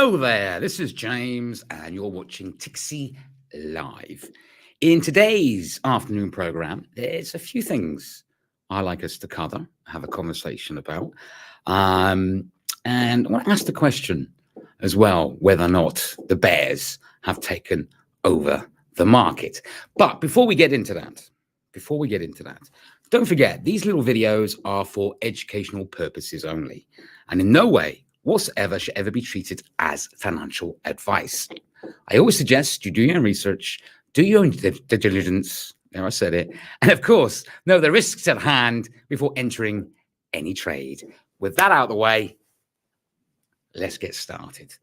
Hello there, this is James and you're watching Tixee Live. In today's afternoon program, there's a few things I like us to cover, have a conversation about. And I want to ask the question as well, whether or not the bears have taken over the market. But before we get into that, don't forget, these little videos are for educational purposes only, and in no way whatsoever should ever be treated as financial advice. I always suggest you do your own research, do your own due diligence, there I said it, and of course, know the risks at hand before entering any trade. With that out of the way, let's get started.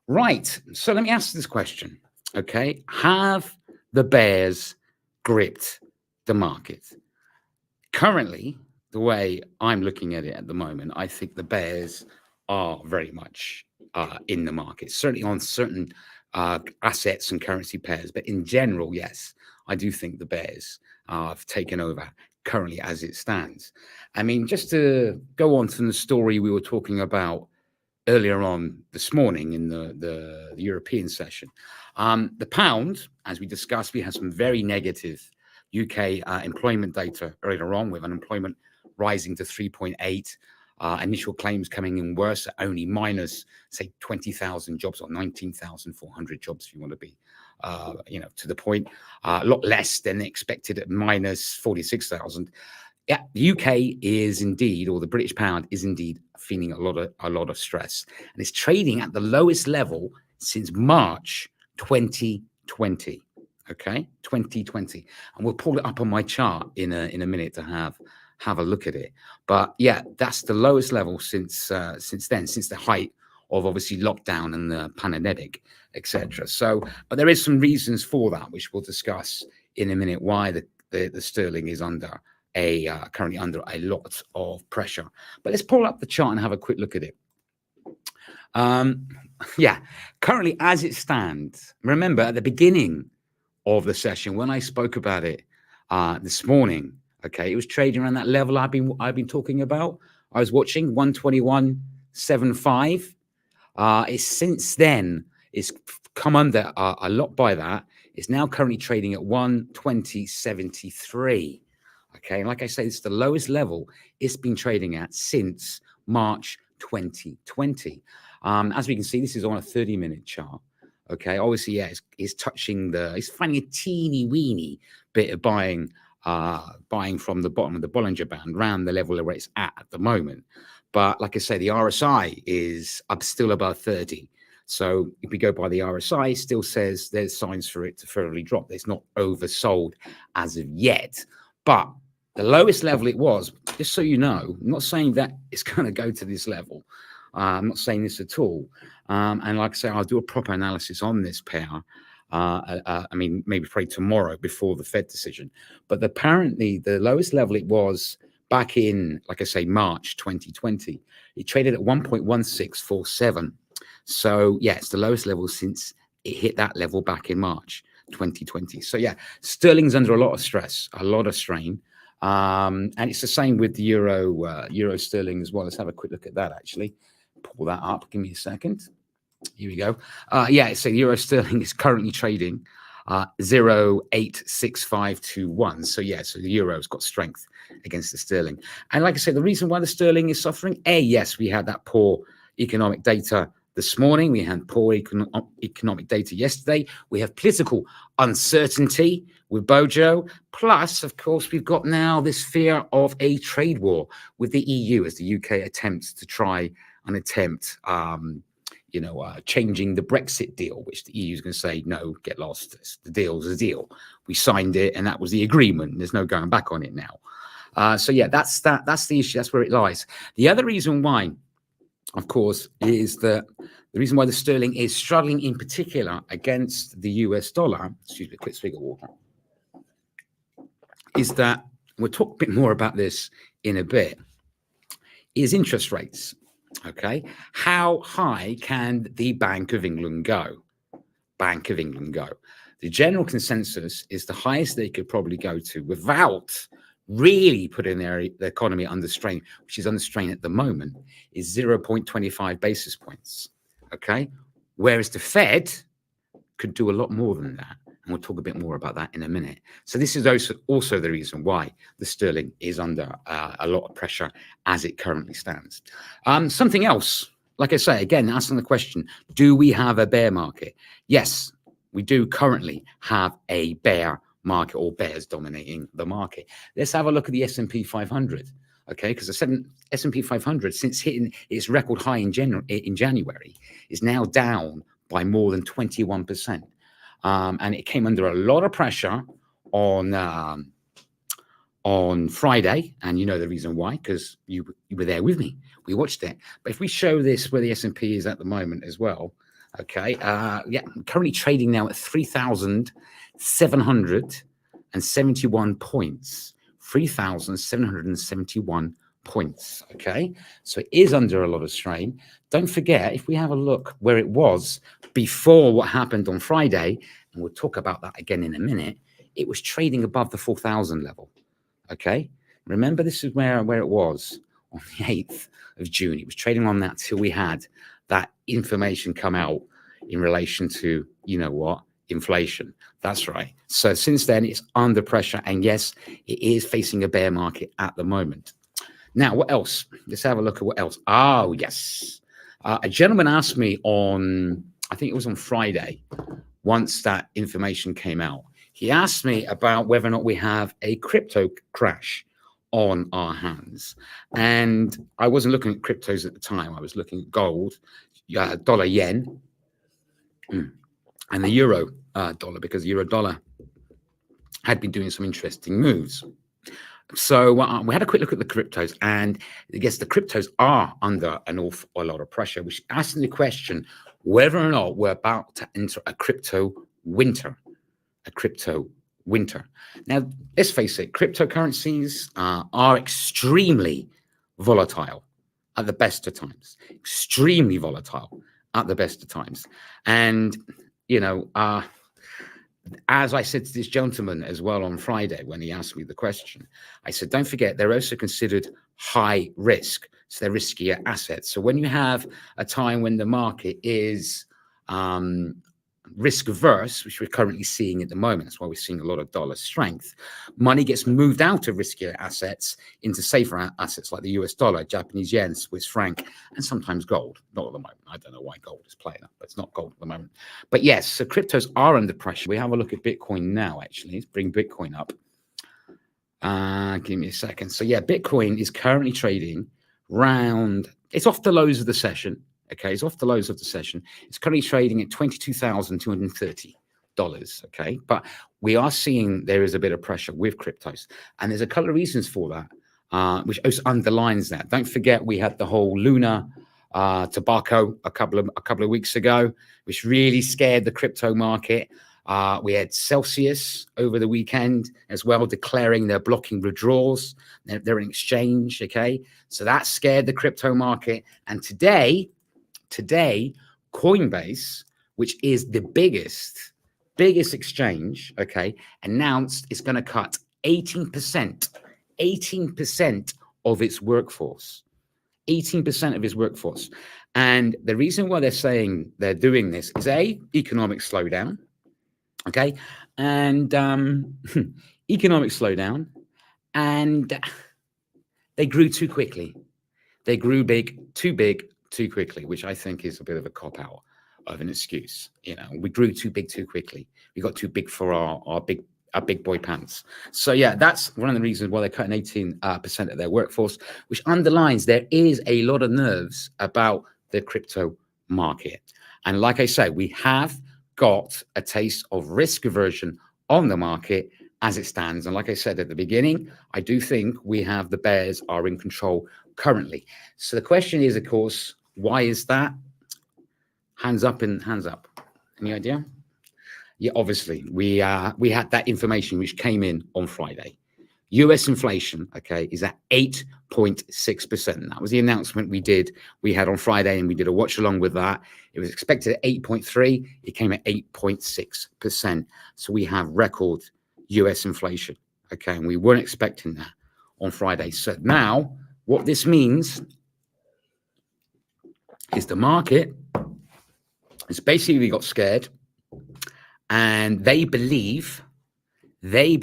Right, so let me ask this question, okay? Have the bears gripped the market? Currently, the way I'm looking at it at the moment, I think the bears are very much in the market, certainly on certain assets and currency pairs. But in general, yes, I do think the bears have taken over currently as it stands. I mean, just to go on to the story we were talking about earlier on this morning in the European session, the pound, as we discussed, we had some very negative UK employment data earlier on, with unemployment rising to 3.8. Initial claims coming in worse, at only minus, say, 20,000 jobs or 19,400 jobs, if you want to be, to the point. A lot less than expected at minus 46,000. Yeah, the UK is indeed, or the British pound is indeed feeling a lot of stress, and it's trading at the lowest level since March 2020. Okay, 2020, and we'll pull it up on my chart in a minute to have a look at it. But yeah, that's the lowest level since then, since the height of obviously lockdown and the pandemic, etc. So, but there is some reasons for that, which we'll discuss in a minute, why the sterling is currently under a lot of pressure. But let's pull up the chart and have a quick look at it. Yeah, currently as it stands, remember at the beginning of the session when I spoke about it this morning, okay, it was trading around that level I've been talking about. I was watching 121.75. It's since then it's come under a lot by that. It's now currently trading at 120.73. Okay, and like I say, it's the lowest level it's been trading at since March 2020. As we can see, this is on a 30-minute chart. Okay, obviously, yeah, it's touching it's finding a teeny weeny bit of buying from the bottom of the Bollinger Band around the level where it's at the moment. But like I say, the RSI is up still above 30. So if we go by the RSI, it still says there's signs for it to further drop. It's not oversold as of yet. But the lowest level it was, just so you know, I'm not saying that it's going to go to this level. I'm not saying this at all. And like I say, I'll do a proper analysis on this pair. I mean, maybe probably tomorrow before the Fed decision. But apparently the lowest level it was back in, like I say, March 2020. It traded at 1.1647. So, yeah, it's the lowest level since it hit that level back in March 2020. So, yeah, sterling's under a lot of stress, a lot of strain. And it's the same with the euro sterling as well. Let's have a quick look at that, actually. Pull that up. Give me a second. Here we go. Yeah, so euro sterling is currently trading 0.86521. So yeah, so the euro's got strength against the sterling. And like I said, the reason why the sterling is suffering, yes, we had that poor economic data this morning. We had poor economic data yesterday. We have political uncertainty with Bojo. Plus, of course, we've got now this fear of a trade war with the EU as the UK attempts to try and changing the Brexit deal, which the EU is going to say, no, get lost. The deal's a deal. We signed it, and that was the agreement. There's no going back on it now. So yeah, that's the issue. That's where it lies. The other reason why, of course, is that the reason why the sterling is struggling in particular against the US dollar, excuse me, a quick swig of water, is that we'll talk a bit more about this in a bit, is interest rates. Okay, how high can the Bank of England go? The general consensus is the highest they could probably go to without really putting the economy under strain, which is under strain at the moment, is 0.25 basis points. Okay, whereas the Fed could do a lot more than that. And we'll talk a bit more about that in a minute. So this is also the reason why the sterling is under a lot of pressure as it currently stands. Something else, like I say, again, asking the question, do we have a bear market? Yes, we do currently have a bear market, or bears dominating the market. Let's have a look at the S&P 500. Okay, because the S&P 500, since hitting its record high in January, is now down by more than 21%. And it came under a lot of pressure on Friday, and you know the reason why, because you were there with me. We watched it. But if we show this where the S&P is at the moment as well, okay, yeah, currently trading now at 3,771 points. 3,771 points. Okay, so it is under a lot of strain. Don't forget, if we have a look where it was before what happened on Friday, and we'll talk about that again in a minute, it was trading above the 4,000 level. Okay, remember, this is where it was on the 8th of June. It was trading on that till we had that information come out in relation to, you know what, inflation. That's right. So since then, it's under pressure. And yes, it is facing a bear market at the moment. Now, what else? Let's have a look at what else. Oh, yes. A gentleman asked me on, I think it was on Friday, once that information came out, he asked me about whether or not we have a crypto crash on our hands. And I wasn't looking at cryptos at the time. I was looking at gold, dollar yen, and the euro dollar, because the euro dollar had been doing some interesting moves. So we had a quick look at the cryptos, and I guess the cryptos are under an awful lot of pressure, which asks the question whether or not we're about to enter a crypto winter. A crypto winter. Now, let's face it, cryptocurrencies are extremely volatile at the best of times. Extremely volatile at the best of times. And, you know, as I said to this gentleman as well on Friday when he asked me the question, I said, don't forget, they're also considered high risk. So they're riskier assets. So when you have a time when the market is risk averse, which we're currently seeing at the moment, that's why we're seeing a lot of dollar strength, money gets moved out of riskier assets into safer assets like the US dollar, Japanese yen, Swiss franc, and sometimes gold. Not at the moment. I don't know why gold is playing up, but it's not gold at the moment. But yes, so cryptos are under pressure. We have a look at Bitcoin now, actually. Let's bring Bitcoin up. Give me a second. So yeah, Bitcoin is currently trading round, it's off the lows of the session. Okay, it's off the lows of the session. It's currently trading at $22,230. Okay, but we are seeing there is a bit of pressure with cryptos, and there's a couple of reasons for that, which also underlines that. Don't forget, we had the whole Luna tobacco a couple of weeks ago, which really scared the crypto market. We had Celsius over the weekend as well, declaring they're blocking withdrawals. They're an exchange. Okay, so that scared the crypto market, and today, Coinbase, which is the biggest exchange, okay, announced it's going to cut 18% of its workforce. 18% of its workforce. And the reason why they're saying they're doing this is economic slowdown, okay, and economic slowdown, and they grew too quickly. They grew too big, too quickly, which I think is a bit of a cop-out of an excuse. You know, we grew too big too quickly. We got too big for our big boy pants. So yeah, that's one of the reasons why they're cutting 18% of their workforce, which underlines there is a lot of nerves about the crypto market. And like I say, we have got a taste of risk aversion on the market as it stands. And like I said at the beginning, I do think we have the bears are in control currently. So the question is, of course, why is that? Hands up and hands up. Any idea? Yeah, obviously, we had that information which came in on Friday. US inflation, okay, is at 8.6%. That was the announcement we had on Friday, and we did a watch along with that. It was expected at 8.3. It came at 8.6%. So we have record US inflation, okay, and we weren't expecting that on Friday. So now what this means is the market It's basically got scared, and they believe the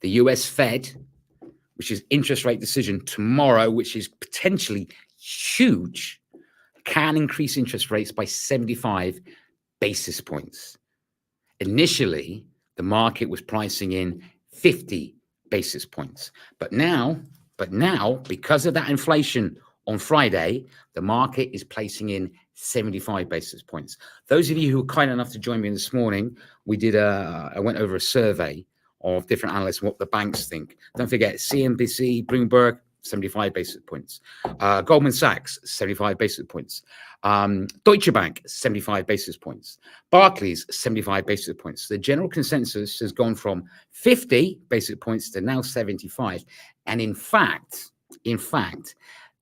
US Fed, which is interest rate decision tomorrow, which is potentially huge, can increase interest rates by 75 basis points. Initially, the market was pricing in 50 basis points. But now, because of that inflation on Friday, the market is placing in 75 basis points. Those of you who were kind enough to join me this morning, I went over a survey of different analysts, what the banks think. Don't forget, CNBC, Bloomberg, 75 basis points. Goldman Sachs, 75 basis points. Deutsche Bank, 75 basis points. Barclays, 75 basis points. The general consensus has gone from 50 basis points to now 75. And in fact,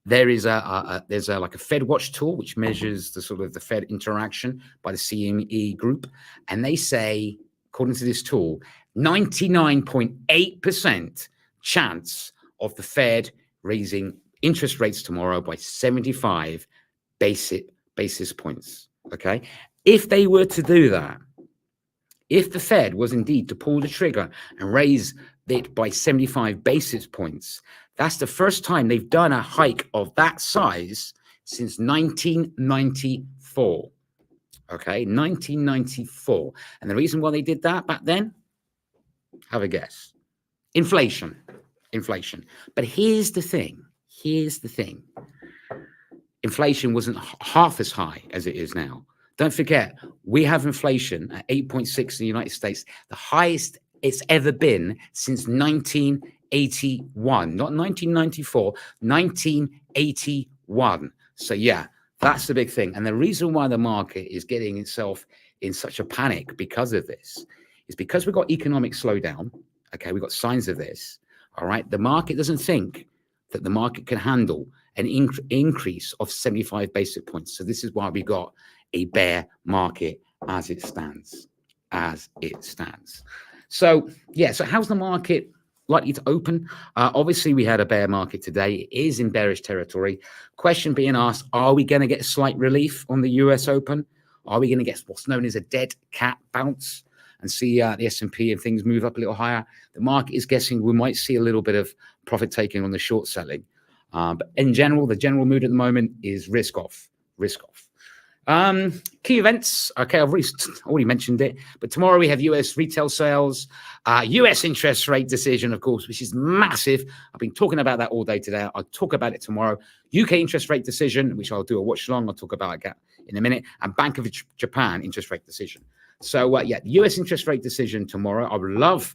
there is there's like a Fed Watch tool which measures the sort of the Fed interaction by the CME group, and they say, according to this tool, 99.8% chance of the Fed raising interest rates tomorrow by 75 basis points. Okay, if they were to do that, if the Fed was indeed to pull the trigger and raise it by 75 basis points, that's the first time they've done a hike of that size since 1994. Okay, 1994. And the reason why they did that back then, have a guess. Inflation. But here's the thing. Inflation wasn't half as high as it is now. Don't forget, we have inflation at 8.6 in the United States, the highest it's ever been since 1981, not 1994, 1981. So yeah, that's the big thing. And the reason why the market is getting itself in such a panic because of this is because we've got economic slowdown. Okay, we've got signs of this. All right, the market doesn't think that the market can handle an increase of 75 basis points. So this is why we got a bear market as it stands. So yeah, so how's the market likely to open? Obviously, we had a bear market today. It is in bearish territory. Question being asked, are we going to get a slight relief on the US Open? Are we going to get what's known as a dead cat bounce and see the S&P and things move up a little higher? The market is guessing we might see a little bit of profit taking on the short selling. But in general, the general mood at the moment is risk off. Key events. Okay, I've already mentioned it, but tomorrow we have US retail sales, US interest rate decision, of course, which is massive. I've been talking about that all day today. I'll talk about it tomorrow. UK interest rate decision, which I'll do a watch along. I'll talk about it in a minute. And Bank of Japan interest rate decision. So yeah, US interest rate decision tomorrow. I would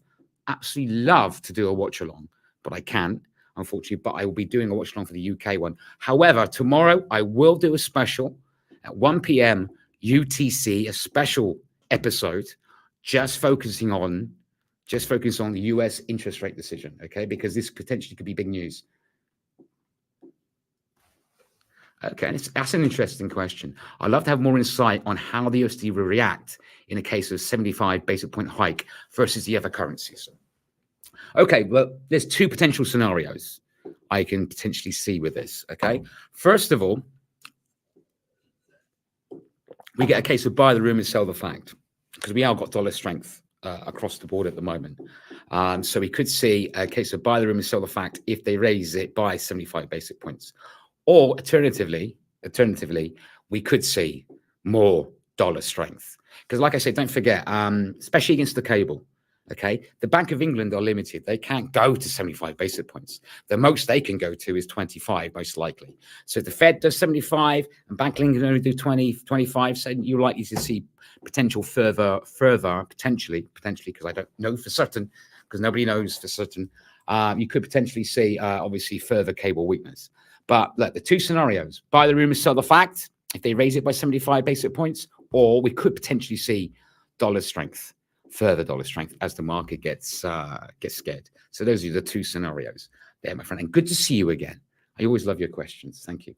absolutely love to do a watch along, but I can't, unfortunately. But I will be doing a watch along for the UK one. However, tomorrow I will do a special at 1 p.m. UTC, a special episode, just focusing on the US interest rate decision, okay? Because this potentially could be big news. Okay, that's an interesting question. I'd love to have more insight on how the USD will react in a case of 75 basis point hike versus the other currencies. Okay, well, there's two potential scenarios I can potentially see with this, okay? First of all, we get a case of buy the rumor, sell the fact, because we have got dollar strength across the board at the moment. So we could see a case of buy the rumor, sell the fact if they raise it by 75 basis points. Or alternatively, we could see more dollar strength. Because like I said, don't forget, especially against the cable, okay, the Bank of England are limited. They can't go to 75 basis points. The most they can go to is 25, most likely. So if the Fed does 75 and Bank of England only do 20, 25, so you're likely to see potential further, potentially, because I don't know for certain, because nobody knows for certain, you could potentially see, obviously, further cable weakness. But look, the two scenarios, buy the rumor, sell the fact, if they raise it by 75 basis points, or we could potentially see dollar strength, further dollar strength as the market gets scared. So those are the two scenarios there, my friend. And good to see you again. I always love your questions. Thank you.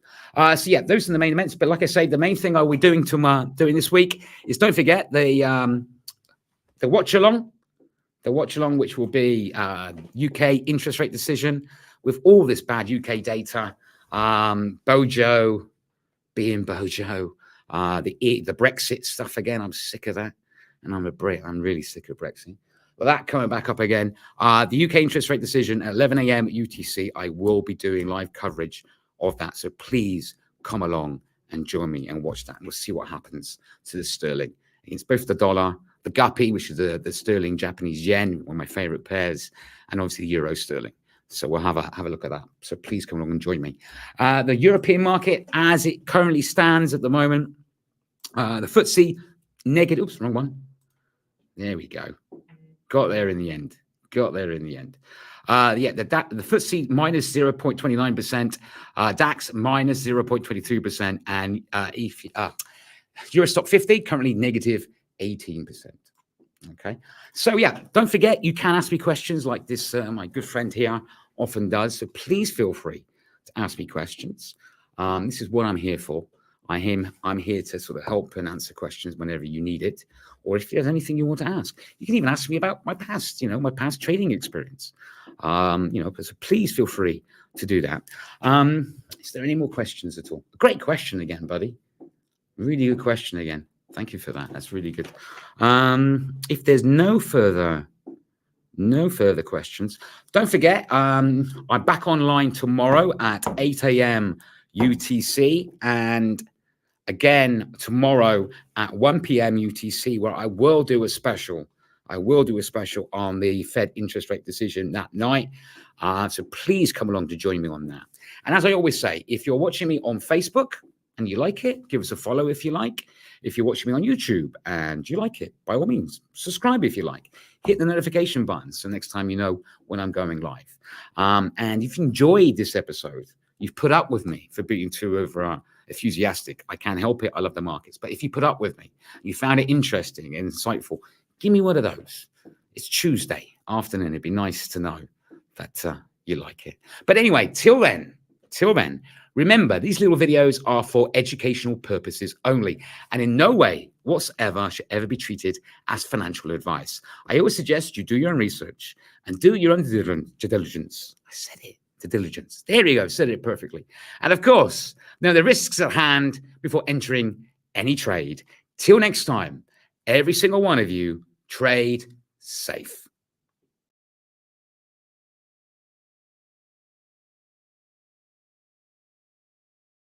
So yeah, those are the main events. But like I say, the main thing I will be doing this week is don't forget the watch along, which will be UK interest rate decision with all this bad UK data. Bojo being Bojo. The Brexit stuff again. I'm sick of that. And I'm really sick of Brexit. But that coming back up again. The UK interest rate decision at 11 a.m. UTC. I will be doing live coverage of that. So please come along and join me and watch that. And we'll see what happens to the sterling against both the dollar, the guppy, which is the sterling Japanese yen, one of my favorite pairs, and obviously the euro sterling. So we'll have a look at that. So please come along and join me. The European market, as it currently stands at the moment, the FTSE negative. Oops, wrong one. There we go. Got there in the end. The FTSE minus 0.29%, DAX minus 0.23%, and Eurostock 50 currently negative 18%. Okay, so yeah, don't forget you can ask me questions like this. My good friend here often does. So please feel free to ask me questions. This is what I'm here for. I'm here to sort of help and answer questions whenever you need it, or if there's anything you want to ask. You can even ask me about my past, my past trading experience. So please feel free to do that. Is there any more questions at all? Great question again, buddy. Really good question again. Thank you for that. That's really good. If there's no further questions, don't forget, I'm back online tomorrow at 8 a.m. UTC, and again tomorrow at 1 p.m. UTC, where I will do a special on the Fed interest rate decision that night. So please come along to join me on that. And as I always say, if you're watching me on Facebook and you like it, give us a follow if you like. If you're watching me on YouTube and you like it, by all means, subscribe if you like. Hit the notification button so next time you know when I'm going live. And if you enjoyed this episode, you've put up with me for being too over enthusiastic. I can't help it. I love the markets. But if you put up with me, you found it interesting and insightful, give me one of those. It's Tuesday afternoon. It'd be nice to know that you like it. But anyway, till then, remember, these little videos are for educational purposes only, and in no way whatsoever should ever be treated as financial advice. I always suggest you do your own research and do your own due diligence. I said it, due diligence. There you go, said it perfectly. And of course, know the risks at hand before entering any trade. Till next time, every single one of you, trade safe.